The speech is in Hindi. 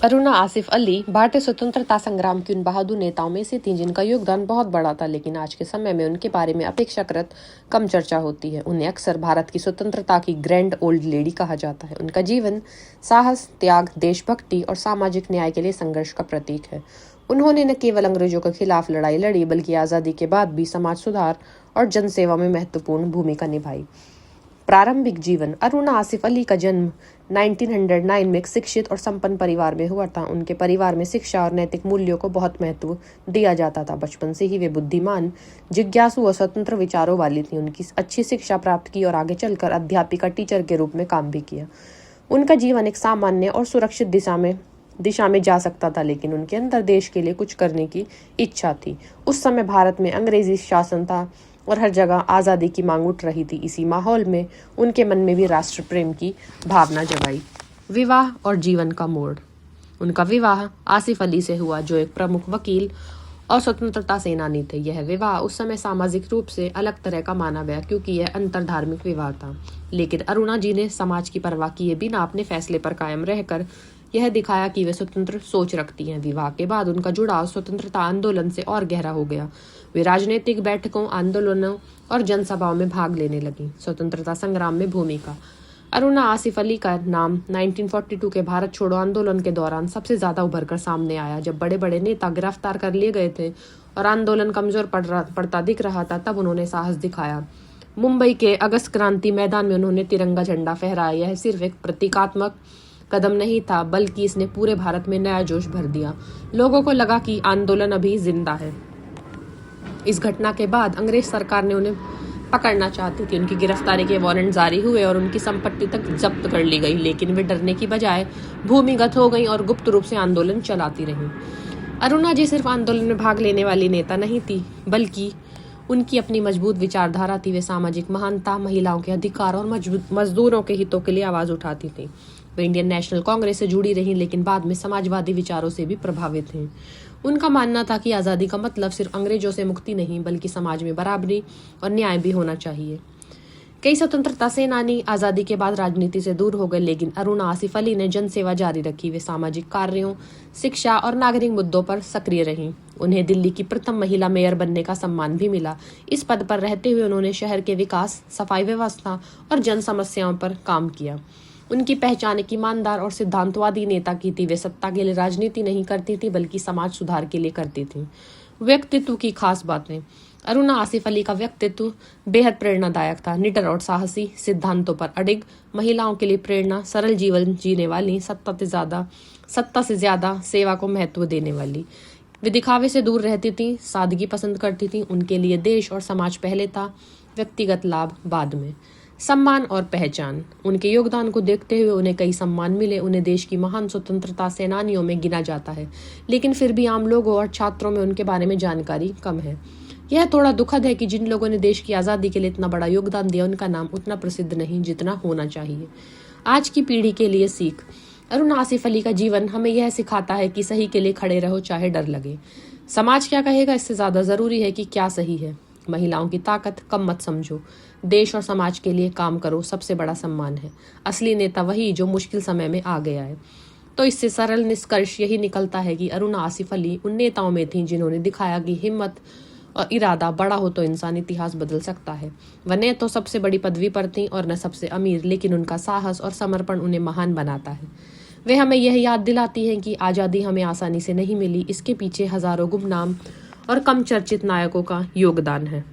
अरुणा आसिफ अली भारतीय स्वतंत्रता संग्राम की उन बहादुर नेताओं में से थीं जिनका योगदान बहुत बड़ा था, लेकिन आज के समय में उनके बारे में अपेक्षाकृत कम चर्चा होती है। उन्हें अक्सर भारत की स्वतंत्रता की ग्रैंड ओल्ड लेडी कहा जाता है। उनका जीवन साहस, त्याग, देशभक्ति और सामाजिक न्याय के लिए संघर्ष का प्रतीक है। उन्होंने न केवल अंग्रेजों के खिलाफ लड़ाई लड़ी, बल्कि आज़ादी के बाद भी समाज सुधार और जनसेवा में महत्वपूर्ण भूमिका निभाई। प्रारंभिक जीवन। अरुणा आसिफ अली का जन्म 1909 में एक शिक्षित और संपन्न परिवार में हुआ था। उनके परिवार में शिक्षा और नैतिक मूल्यों को बहुत महत्व दिया जाता था। बचपन से ही वे बुद्धिमान, जिज्ञासु और स्वतंत्र विचारों वाली थी। उनकी अच्छी शिक्षा प्राप्त की और आगे चलकर अध्यापिका, टीचर के रूप में काम भी किया। उनका जीवन एक सामान्य और सुरक्षित दिशा में जा सकता था, लेकिन उनके अंदर देश के लिए कुछ करने की इच्छा थी। उस समय भारत में अंग्रेजी शासन था और हर जगह आज़ादी की मांग उठ रही थी। इसी माहौल में उनके मन में भी राष्ट्र प्रेम की भावना जगाई। विवाह और जीवन का मोड़। उनका विवाह आसिफ अली से हुआ, जो एक प्रमुख वकील और स्वतंत्रता सेनानी थे। यह विवाह उस समय सामाजिक रूप से अलग तरह का माना गया, क्योंकि यह अंतरधार्मिक विवाह था। लेकिन अरुणा जी ने समाज की परवाह किए बिना अपने फैसले पर कायम रहकर यह दिखाया कि वे स्वतंत्र सोच रखती हैं। विवाह के बाद उनका जुड़ाव स्वतंत्रता आंदोलन से और गहरा हो गया। वे राजनीतिक बैठकों, आंदोलनों और जनसभाओं में भाग लेने लगी। स्वतंत्रता संग्राम में भूमिका। अरुणा आसिफ अली का नाम 1942 के भारत छोड़ो आंदोलन के दौरान सबसे ज्यादा उभर कर सामने आया। जब बड़े बड़े नेता गिरफ्तार कर लिए गए थे और आंदोलन कमजोर पड़ता दिख रहा था, तब उन्होंने साहस दिखाया। मुंबई के अगस्त क्रांति मैदान में उन्होंने तिरंगा झंडा फहराया। यह सिर्फ एक प्रतीकात्मक कदम नहीं था, बल्कि इसने पूरे भारत में नया जोश भर दिया। लोगों को लगा कि आंदोलन अभी जिंदा है। इस घटना के बाद अंग्रेज सरकार ने उन्हें पकड़ना चाहती थी। उनकी गिरफ्तारी के वारंट जारी हुए और उनकी संपत्ति तक जब्त कर ली गई, लेकिन वे डरने की बजाय भूमिगत हो गई और गुप्त रूप से आंदोलन चलाती रहीं। अरुणा जी सिर्फ आंदोलन में भाग लेने वाली नेता नहीं थी, बल्कि उनकी अपनी मजबूत विचारधारा थी। वे सामाजिक महानता, महिलाओं के अधिकार और मजदूरों के हितों के लिए आवाज उठाती थी। वे इंडियन नेशनल कांग्रेस से जुड़ी रहीं, लेकिन बाद में समाजवादी विचारों से भी प्रभावित हैं। उनका मानना था कि आज़ादी का मतलब सिर्फ अंग्रेजों से मुक्ति नहीं, बल्कि समाज में बराबरी और न्याय भी होना चाहिए। कई स्वतंत्रता सेनानी आज़ादी के बाद राजनीति से दूर हो गए, लेकिन अरुणा आसिफ अली ने जनसेवा जारी रखी। वे सामाजिक कार्यों, शिक्षा और नागरिक मुद्दों पर सक्रिय रहीं। उन्हें दिल्ली की प्रथम महिला मेयर बनने का सम्मान भी मिला। इस पद पर रहते हुए उन्होंने शहर के विकास, सफाई व्यवस्था और जन समस्याओं पर काम किया। उनकी पहचान एक ईमानदार और सिद्धांतवादी नेता की थी। वे सत्ता के लिए राजनीति नहीं करती थी, बल्कि समाज सुधार के लिए करती थी। व्यक्तित्व की खास बातें। अरुणा आसिफ अली का व्यक्तित्व बेहद प्रेरणादायक था। निडर और साहसी, सिद्धांतों पर अडिग, महिलाओं के लिए प्रेरणा, सरल जीवन जीने वाली, सत्ता से ज्यादा सेवा को महत्व देने वाली। वे दिखावे से दूर रहती थी, सादगी पसंद करती थी। उनके लिए देश और समाज पहले था, व्यक्तिगत लाभ बाद में। सम्मान और पहचान। उनके योगदान को देखते हुए उन्हें कई सम्मान मिले। उन्हें देश की महान स्वतंत्रता सेनानियों में गिना जाता है, लेकिन फिर भी आम लोगों और छात्रों में उनके बारे में जानकारी कम है। यह थोड़ा दुखद है कि जिन लोगों ने देश की आज़ादी के लिए इतना बड़ा योगदान दिया, उनका नाम उतना प्रसिद्ध नहीं जितना होना चाहिए। आज की पीढ़ी के लिए सीख। अरुणा आसिफ अली का जीवन हमें यह सिखाता है कि सही के लिए खड़े रहो, चाहे डर लगे। समाज क्या कहेगा, इससे ज्यादा जरूरी है कि क्या सही है। महिलाओं की ताकत कम मत समझो। देश और समाज के लिए काम करो, सबसे बड़ा सम्मान है। असली नेता वही जो मुश्किल समय में आ गया है। तो इससे सरल निष्कर्ष यही निकलता है कि अरुणा आसिफ अली उन नेताओं में थी जिन्होंने दिखाया कि हिम्मत और इरादा बड़ा हो तो इंसान इतिहास बदल सकता है। वह न तो सबसे बड़ी पदवी पर थी और न सबसे अमीर, लेकिन उनका साहस और समर्पण उन्हें महान बनाता है। वे हमें यह याद दिलाती हैं कि आज़ादी हमें आसानी से नहीं मिली, इसके पीछे हजारों गुमनाम और कम चर्चित नायकों का योगदान है।